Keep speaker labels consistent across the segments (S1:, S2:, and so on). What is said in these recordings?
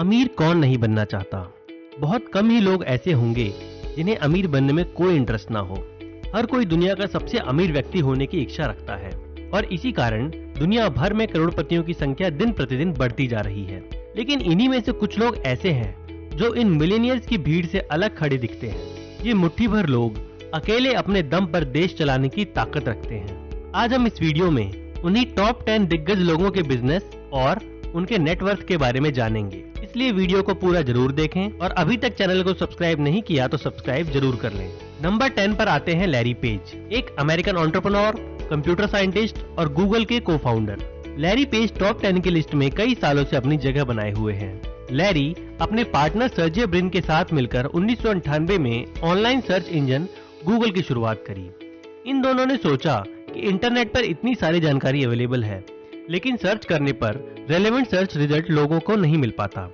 S1: अमीर कौन नहीं बनना चाहता। बहुत कम ही लोग ऐसे होंगे जिन्हें अमीर बनने में कोई इंटरेस्ट ना हो। हर कोई दुनिया का सबसे अमीर व्यक्ति होने की इच्छा रखता है और इसी कारण दुनिया भर में करोड़पतियों की संख्या दिन प्रतिदिन बढ़ती जा रही है। लेकिन इन्हीं में से कुछ लोग ऐसे हैं जो इन मिलियनियर्स की भीड़ से अलग खड़े दिखते हैं। ये मुट्ठी भर लोग अकेले अपने दम पर देश चलाने की ताकत रखते हैं। आज हम इस वीडियो में उन्हीं टॉप 10 दिग्गज लोगों के बिजनेस और उनके नेटवर्थ के बारे में जानेंगे। इसलिए वीडियो को पूरा जरूर देखें और अभी तक चैनल को सब्सक्राइब नहीं किया तो सब्सक्राइब जरूर कर लें। नंबर 10 पर आते हैं लैरी पेज, एक अमेरिकन एंटरप्रेन्योर, कंप्यूटर साइंटिस्ट और गूगल के को फाउंडर। लैरी पेज टॉप 10 की लिस्ट में कई सालों से अपनी जगह बनाए हुए हैं। लैरी अपने पार्टनर सर्जे ब्रिन के साथ मिलकर 1998 में ऑनलाइन सर्च इंजन गूगल की शुरुआत करी। इन दोनों ने सोचा कि इंटरनेट पर इतनी सारी जानकारी अवेलेबल है, लेकिन सर्च करने पर रेलेवेंट सर्च रिजल्ट लोगों को नहीं मिल पाता।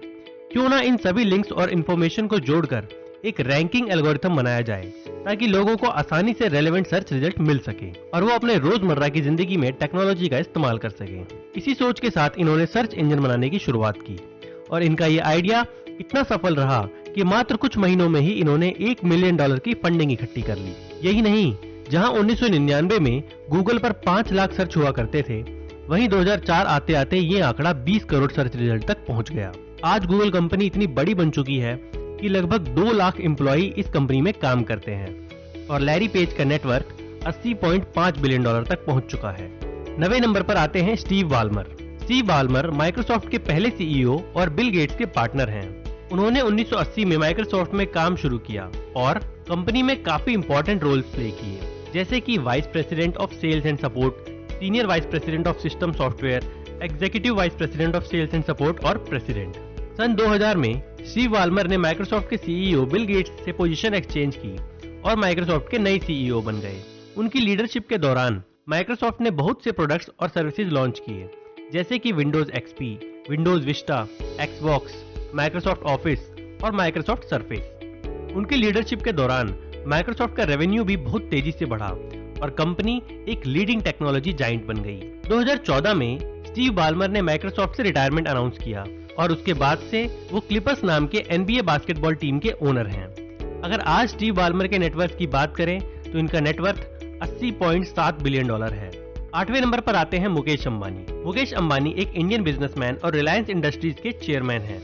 S1: क्यों ना इन सभी लिंक्स और इंफॉर्मेशन को जोड़कर एक रैंकिंग एल्गोरिथम बनाया जाए ताकि लोगों को आसानी से रेलेवेंट सर्च रिजल्ट मिल सके और वो अपने रोजमर्रा की जिंदगी में टेक्नोलॉजी का इस्तेमाल कर सके। इसी सोच के साथ इन्होंने सर्च इंजन बनाने की शुरुआत की और इनका ये आइडिया इतना सफल रहा कि मात्र कुछ महीनों में ही इन्होंने $1 मिलियन की फंडिंग इकट्ठी कर ली। यही नहीं, जहां 1999 में गूगल पर 5 लाख सर्च हुआ करते थे, वहीं 2004 आते आते ये आंकड़ा 20 करोड़ सर्च रिजल्ट तक पहुंच गया। आज गूगल कंपनी इतनी बड़ी बन चुकी है कि लगभग 2 लाख एम्प्लॉई इस कंपनी में काम करते हैं और लैरी पेज का नेटवर्क $80.5 बिलियन तक पहुंच चुका है। 9वें नंबर पर आते हैं Steve Ballmer. Steve Ballmer Microsoft के पहले सीईओ और बिल गेट्स के पार्टनर हैं। उन्होंने 1980 में माइक्रोसॉफ्ट में काम शुरू किया और कंपनी में काफी इंपॉर्टेंट रोल्स प्ले किए, जैसे कि vice president of sales and support, senior vice president of system software, executive vice president of sales and support और प्रेसिडेंट। सन 2000 में स्टीव बाल्मर ने माइक्रोसॉफ्ट के सीईओ बिल गेट्स से पोजीशन एक्सचेंज की और माइक्रोसॉफ्ट के नए सीईओ बन गए। उनकी लीडरशिप के दौरान माइक्रोसॉफ्ट ने बहुत से प्रोडक्ट्स और सर्विसेज लॉन्च किए, जैसे कि Windows XP, Windows Vista, Xbox, Microsoft office और माइक्रोसॉफ्ट सरफेस। उनकी लीडरशिप के दौरान माइक्रोसॉफ्ट का रेवेन्यू भी बहुत तेजी से बढ़ा और कंपनी एक लीडिंग टेक्नोलॉजी जाइंट बन गई। 2014 में स्टीव बाल्मर ने माइक्रोसॉफ्ट से रिटायरमेंट अनाउंस किया और उसके बाद से वो क्लिपर्स नाम के NBA बास्केटबॉल टीम के ओनर हैं। अगर आज स्टीव बाल्मर के नेटवर्थ की बात करें तो इनका नेटवर्थ $80.7 बिलियन है। 8वें नंबर पर आते हैं मुकेश अंबानी। मुकेश अंबानी एक इंडियन बिजनेसमैन और रिलायंस इंडस्ट्रीज के चेयरमैन हैं,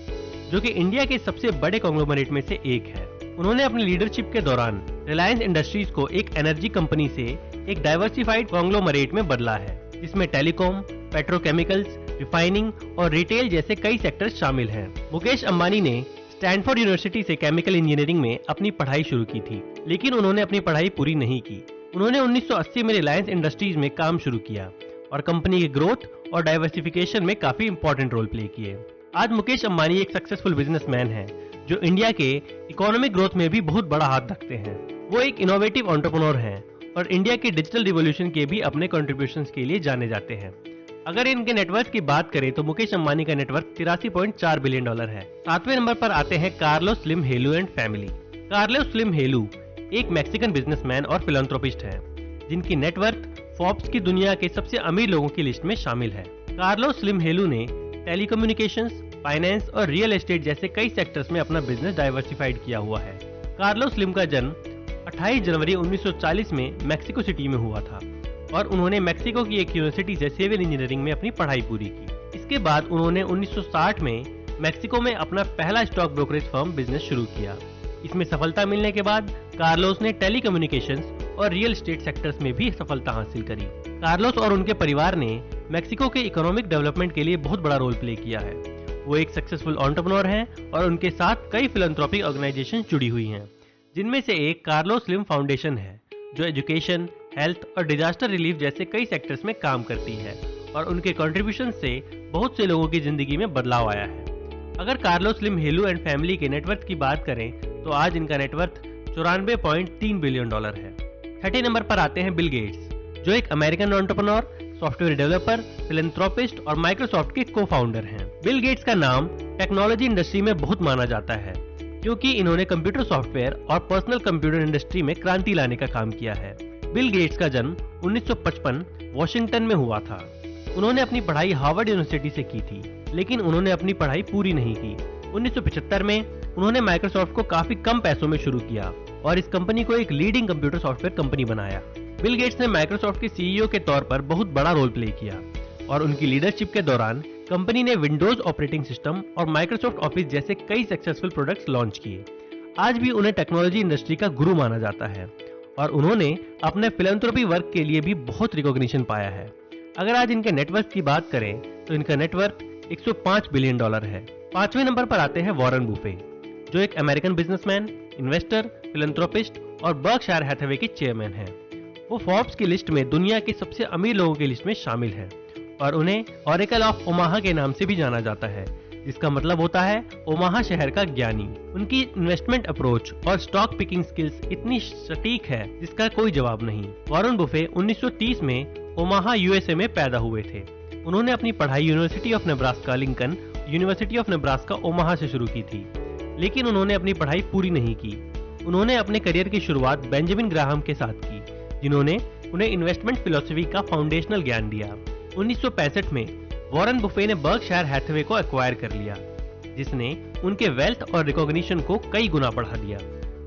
S1: जो कि इंडिया के सबसे बड़े कॉन्ग्लोमरेट में से एक है। उन्होंने अपनी लीडरशिप के दौरान रिलायंस इंडस्ट्रीज को एक एनर्जी कंपनी से एक डाइवर्सिफाइड कॉन्ग्लोमरेट में बदला है, जिसमें टेलीकॉम, पेट्रोकेमिकल्स, रिफाइनिंग और रिटेल जैसे कई सेक्टर्स शामिल हैं। मुकेश अंबानी ने स्टैनफोर्ड यूनिवर्सिटी से केमिकल इंजीनियरिंग में अपनी पढ़ाई शुरू की थी, लेकिन उन्होंने अपनी पढ़ाई पूरी नहीं की। उन्होंने 1980 में रिलायंस इंडस्ट्रीज में काम शुरू किया और कंपनी के ग्रोथ और डाइवर्सिफिकेशन में काफी इंपॉर्टेंट रोल प्ले किए। आज मुकेश अंबानी एक सक्सेसफुल बिजनेसमैन है जो इंडिया के इकोनॉमिक ग्रोथ में भी बहुत बड़ा हाथ रखते हैं। वो एक इनोवेटिव एंटरप्रेन्योर हैं और इंडिया के डिजिटल रिवॉल्यूशन के भी अपने कंट्रीब्यूशंस के लिए जाने जाते हैं। अगर इनके नेटवर्थ की बात करें तो मुकेश अंबानी का नेटवर्थ $83.4 बिलियन है। 7वें नंबर पर आते हैं Carlos Slim Helu and family. Carlos Slim Helu एक मैक्सिकन बिजनेसमैन और फिलैंथ्रोपिस्ट हैं, जिनकी नेटवर्थ फोर्ब्स की दुनिया के सबसे अमीर लोगों की लिस्ट में शामिल है। कार्लोस स्लिम हेलू ने टेलीकम्युनिकेशंस, फाइनेंस और रियल एस्टेट जैसे कई सेक्टर्स में अपना बिजनेस डाइवर्सिफाइड किया हुआ है। कार्लोस स्लिम का जन्म 28 जनवरी 1940 में मैक्सिको सिटी में हुआ था और उन्होंने मैक्सिको की एक यूनिवर्सिटी से सिविल इंजीनियरिंग में अपनी पढ़ाई पूरी की। इसके बाद उन्होंने 1960 में मैक्सिको में अपना पहला स्टॉक ब्रोकरेज फर्म बिजनेस शुरू किया। इसमें सफलता मिलने के बाद कार्लोस ने टेलीकम्युनिकेशंस और रियल एस्टेट सेक्टर्स में भी सफलता हासिल करी। कार्लोस और उनके परिवार ने मैक्सिको के इकोनॉमिक डेवलपमेंट के लिए बहुत बड़ा रोल प्ले किया है। वो एक सक्सेसफुल एंटरप्रेन्योर हैं और उनके साथ कई फिलैंथ्रोपिक ऑर्गेनाइजेशन जुड़ी हुई हैं, जिनमें से एक कार्लोस स्लिम फाउंडेशन है, जो एजुकेशन, हेल्थ और डिजास्टर रिलीफ जैसे कई सेक्टर्स में काम करती है और उनके कंट्रीब्यूशन से बहुत से लोगों की जिंदगी में बदलाव आया है। अगर Carlos Slim Helu and family के नेटवर्थ की बात करें तो आज इनका नेटवर्थ $94.3 बिलियन है। 30 नंबर पर आते हैं बिल गेट्स, जो एक American entrepreneur, software developer, philanthropist और माइक्रोसॉफ्ट के को फाउंडर हैं। बिल गेट्स का नाम टेक्नोलॉजी इंडस्ट्री में बहुत माना जाता है, क्योंकि इन्होंने कंप्यूटर सॉफ्टवेयर और पर्सनल कंप्यूटर इंडस्ट्री में क्रांति लाने का काम किया है। बिल गेट्स का जन्म 1955 वॉशिंगटन में हुआ था। उन्होंने अपनी पढ़ाई हार्वर्ड यूनिवर्सिटी से की थी, लेकिन उन्होंने अपनी पढ़ाई पूरी नहीं की 1975 में उन्होंने माइक्रोसॉफ्ट को काफी कम पैसों में शुरू किया और इस कंपनी को एक लीडिंग कंप्यूटर सॉफ्टवेयर कंपनी बनाया। बिल गेट्स ने माइक्रोसॉफ्ट के सीईओ के तौर पर बहुत बड़ा रोल प्ले किया और उनकी लीडरशिप के दौरान कंपनी ने विंडोज ऑपरेटिंग सिस्टम और माइक्रोसॉफ्ट ऑफिस जैसे कई सक्सेसफुल प्रोडक्ट्स लॉन्च किए। आज भी उन्हें टेक्नोलॉजी इंडस्ट्री का गुरु माना जाता है और उन्होंने अपने फिलैंथ्रोपी वर्क के लिए भी बहुत रिकॉग्निशन पाया है। अगर आज इनके नेटवर्थ की बात करें तो इनका नेटवर्थ $105 बिलियन है। 5वें नंबर पर आते हैं वॉरेन बुफे, जो एक अमेरिकन बिजनेसमैन, इन्वेस्टर, फिलैंथ्रोपिस्ट और बर्कशायर हैथवे के चेयरमैन हैं। वो फोर्ब्स की लिस्ट में दुनिया के सबसे अमीर लोगों की लिस्ट में शामिल है और उन्हें ऑरेकल ऑफ ओमाहा के नाम से भी जाना जाता है, जिसका मतलब होता है ओमाहा शहर का ज्ञानी। उनकी इन्वेस्टमेंट अप्रोच और स्टॉक पिकिंग स्किल्स इतनी सटीक है जिसका कोई जवाब नहीं। वॉरेन बुफे 1930 में ओमाहा यूएसए में पैदा हुए थे। उन्होंने अपनी पढ़ाई university of Nebraska Lincoln, university of Nebraska Omaha से शुरू की थी, लेकिन उन्होंने अपनी पढ़ाई पूरी नहीं की। उन्होंने अपने करियर की शुरुआत बेंजामिन ग्राहम के साथ की, जिन्होंने उन्हें इन्वेस्टमेंट फिलॉसफी का फाउंडेशनल ज्ञान दिया। 1965 में वॉरेन बुफे ने बर्कशायर हैथवे को एक्वायर कर लिया, जिसने उनके वेल्थ और रिकॉग्निशन को कई गुना बढ़ा दिया।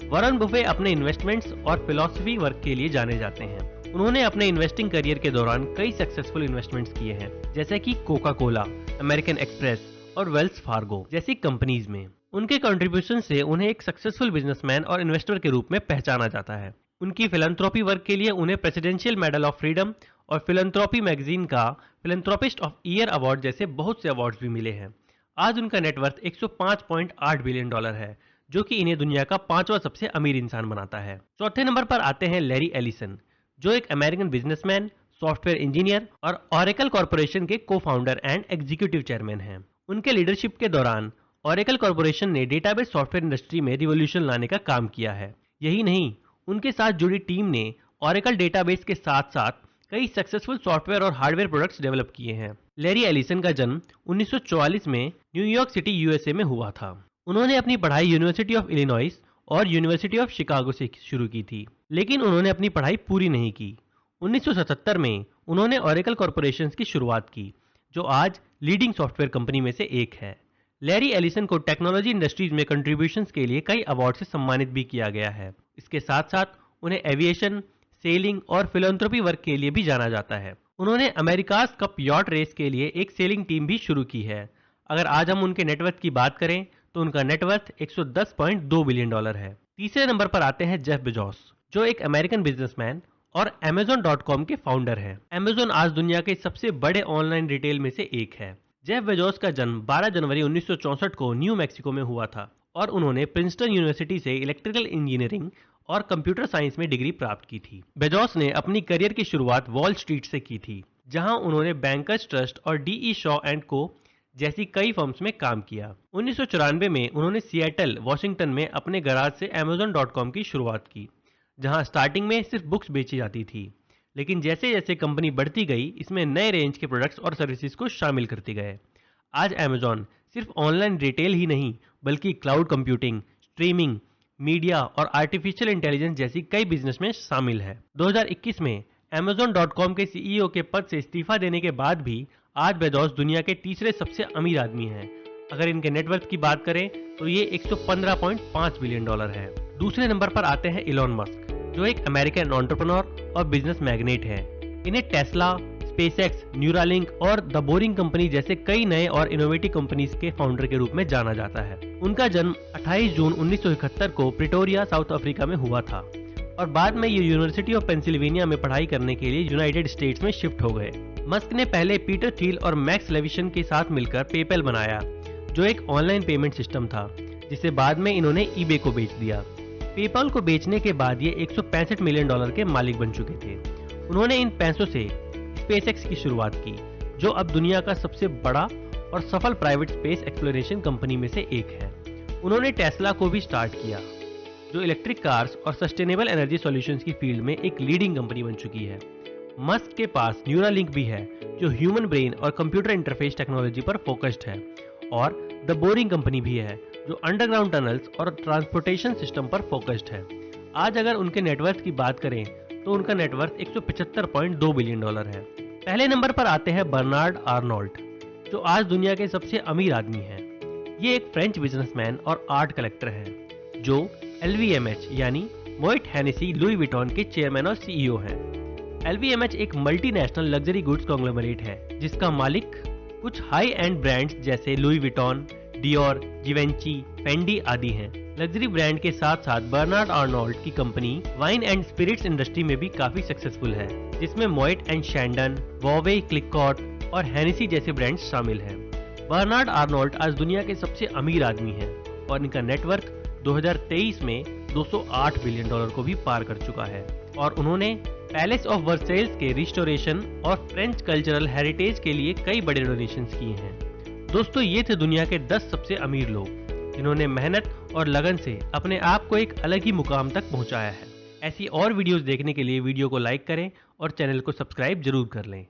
S1: वॉरेन बुफे अपने इन्वेस्टमेंट्स और फिलॉसफी वर्क के लिए जाने जाते हैं। उन्होंने अपने इन्वेस्टिंग करियर के दौरान कई सक्सेसफुल इन्वेस्टमेंट्स किए हैं, जैसे कि कोका कोला, अमेरिकन एक्सप्रेस और वेल्स फार्गो जैसी कंपनीज में। उनके कंट्रीब्यूशन से उन्हें एक सक्सेसफुल बिजनेसमैन और इन्वेस्टर के रूप में पहचाना जाता है। उनकी फिलैंथ्रोपी वर्क के लिए उन्हें प्रेसिडेंशियल मेडल ऑफ फ्रीडम और फिलैंथ्रोपी मैगजीन का फिलैंथ्रोपिस्ट ऑफ ईयर अवार्ड जैसे बहुत से अवार्ड्स भी मिले हैं। आज उनका नेटवर्थ $105.8 बिलियन है, जो कि इन्हें दुनिया का 5वां सबसे अमीर इंसान बनाता है। चौथे नंबर पर आते हैं लैरी एलिसन, जो एक अमेरिकन बिजनेसमैन, सॉफ्टवेयर इंजीनियर और ऑरेकल कॉर्पोरेशन के को फाउंडर एंड एग्जीक्यूटिव चेयरमैन हैं। उनके लीडरशिप के दौरान ऑरेकल कॉर्पोरेशन ने डेटाबेस सॉफ्टवेयर इंडस्ट्री में रिवॉल्यूशन लाने का काम किया है। यही नहीं, उनके साथ जुड़ी टीम ने ऑरेकल डेटाबेस के साथ साथ कई सक्सेसफुल सॉफ्टवेयर और हार्डवेयर प्रोडक्ट्स डेवलप किए हैं। लैरी एलिसन का जन्म 1944 में न्यूयॉर्क सिटी यूएसए में हुआ था। उन्होंने अपनी पढ़ाई यूनिवर्सिटी ऑफ इलिनॉइस और यूनिवर्सिटी ऑफ शिकागो से शुरू की थी, लेकिन उन्होंने अपनी पढ़ाई पूरी नहीं की। 1977 में उन्होंने ऑरेकल कॉर्पोरेशन की शुरुआत की, जो आज लीडिंग सॉफ्टवेयर कंपनी में से एक है। लैरी एलिसन को टेक्नोलॉजी इंडस्ट्रीज में कंट्रीब्यूशंस के लिए कई अवार्ड से सम्मानित भी किया गया है। इसके साथ साथ उन्हें एविएशन, सेलिंग और फिलैंथ्रोपी वर्क के लिए भी जाना जाता है। उन्होंने अमेरिकाज कप यॉट रेस के लिए एक सेलिंग टीम भी शुरू की है। अगर आज हम उनके नेटवर्थ की बात करें तो उनका नेटवर्थ $110.2 बिलियन है। तीसरे नंबर पर आते हैं जेफ बेजोस, जो एक अमेरिकन बिजनेसमैन और Amazon.com के फाउंडर हैं। Amazon आज दुनिया के सबसे बड़े ऑनलाइन रिटेल में से एक है। जेफ बेजोस का जन्म 12 जनवरी 1964 को न्यू मैक्सिको में हुआ था और उन्होंने प्रिंसटन यूनिवर्सिटी से इलेक्ट्रिकल इंजीनियरिंग और कंप्यूटर साइंस में डिग्री प्राप्त की थी। बेजोस ने अपनी करियर की शुरुआत वॉल स्ट्रीट से की थी, जहां उन्होंने बैंकर्स ट्रस्ट और डीई शॉ एंड को जैसी कई फर्म्स में काम किया। 1994 में उन्होंने सिएटल, वॉशिंगटन में अपने गराज से Amazon.com की शुरुआत की, जहां स्टार्टिंग में सिर्फ बुक्स बेची जाती थी, लेकिन जैसे जैसे कंपनी बढ़ती गई, इसमें नए रेंज के प्रोडक्ट्स और सर्विसेज को शामिल करते गए। आज Amazon सिर्फ ऑनलाइन रिटेल ही नहीं, बल्कि क्लाउड कंप्यूटिंग, स्ट्रीमिंग, मीडिया और आर्टिफिशियल इंटेलिजेंस जैसी कई बिजनेस में शामिल है। 2021 में Amazon.com के सीईओ के पद से इस्तीफा देने के बाद भी आज बेजोस दुनिया के तीसरे सबसे अमीर आदमी हैं। अगर इनके नेटवर्थ की बात करें तो ये $115.5 बिलियन है। दूसरे नंबर पर आते हैं इलॉन मस्क, जो एक अमेरिकन एंटरप्रेन्योर और बिजनेस मैग्नेट हैं। इन्हें टेस्ला, स्पेसएक्स, न्यूरालिंक और द बोरिंग कंपनी जैसे कई नए और इनोवेटिव कंपनीज के फाउंडर के रूप में जाना जाता है। उनका जन्म 28 जून 1971 को प्रिटोरिया, साउथ अफ्रीका में हुआ था और बाद में ये यूनिवर्सिटी ऑफ पेंसिल्वेनिया में पढ़ाई करने के लिए यूनाइटेड स्टेट्स में शिफ्ट हो गए। मस्क ने पहले पीटर थिल और मैक्स लेविशन के साथ मिलकर पेपैल बनाया, जो एक ऑनलाइन पेमेंट सिस्टम था, जिसे बाद में इन्होंने ईबे को बेच दिया। पेपैल को बेचने के बाद ये $165 मिलियन के मालिक बन चुके थे। उन्होंने इन पैसों से स्पेसएक्स की शुरुआत की, जो अब दुनिया का सबसे बड़ा और सफल प्राइवेट स्पेस एक्सप्लोरेशन कंपनी में से एक है। उन्होंने टेस्ला को भी स्टार्ट किया, जो इलेक्ट्रिक कार्स और सस्टेनेबल एनर्जी सॉल्यूशंस की फील्ड में एक लीडिंग कंपनी बन चुकी है। मस्क के पास न्यूरालिंक भी है, जो ह्यूमन ब्रेन और कंप्यूटर इंटरफेस टेक्नोलॉजी पर फोकस्ड है, और द बोरिंग कंपनी भी है, जो अंडरग्राउंड टनल्स और ट्रांसपोर्टेशन सिस्टम पर फोकस्ड है। आज अगर उनके नेटवर्थ की बात करें तो उनका नेटवर्थ $175.2 बिलियन है। पहले नंबर पर आते हैं बर्नार्ड आर्नोल्ट, जो आज दुनिया के सबसे अमीर आदमी हैं। ये एक फ्रेंच बिजनेसमैन और आर्ट कलेक्टर हैं जो LVMH यानी मोइट हेनेसी लुई विटॉन के चेयरमैन और CEO हैं। LVMH एक मल्टीनेशनल लग्जरी गुड्स कॉन्ग्लोमरेट है जिसका मालिक कुछ हाई एंड ब्रांड्स जैसे Louis Vuitton, Dior, Givenchy, Fendi आदि हैं। लग्जरी ब्रांड के साथ साथ बर्नार्ड आर्नोल्ड की company wine and spirits industry में भी काफी सक्सेसफुल है, जिसमें मोइट एंड शैंडन, वॉवे, क्लिकॉट और हेनेसी जैसे ब्रांड्स शामिल हैं। बर्नार्ड आर्नोल्ड आज दुनिया के सबसे अमीर आदमी हैं और इनका नेटवर्क 2023 में $208 बिलियन को भी पार कर चुका है और उन्होंने पैलेस ऑफ वर्सेल्स के रिस्टोरेशन और फ्रेंच कल्चरल हेरिटेज के लिए कई बड़े डोनेशंस किए हैं। दोस्तों, ये थे दुनिया के 10 सबसे अमीर लोग जिन्होंने मेहनत और लगन से अपने आप को एक अलग ही मुकाम तक पहुंचाया है। ऐसी और वीडियोस देखने के लिए वीडियो को लाइक करें और चैनल को सब्सक्राइब जरूर कर लें।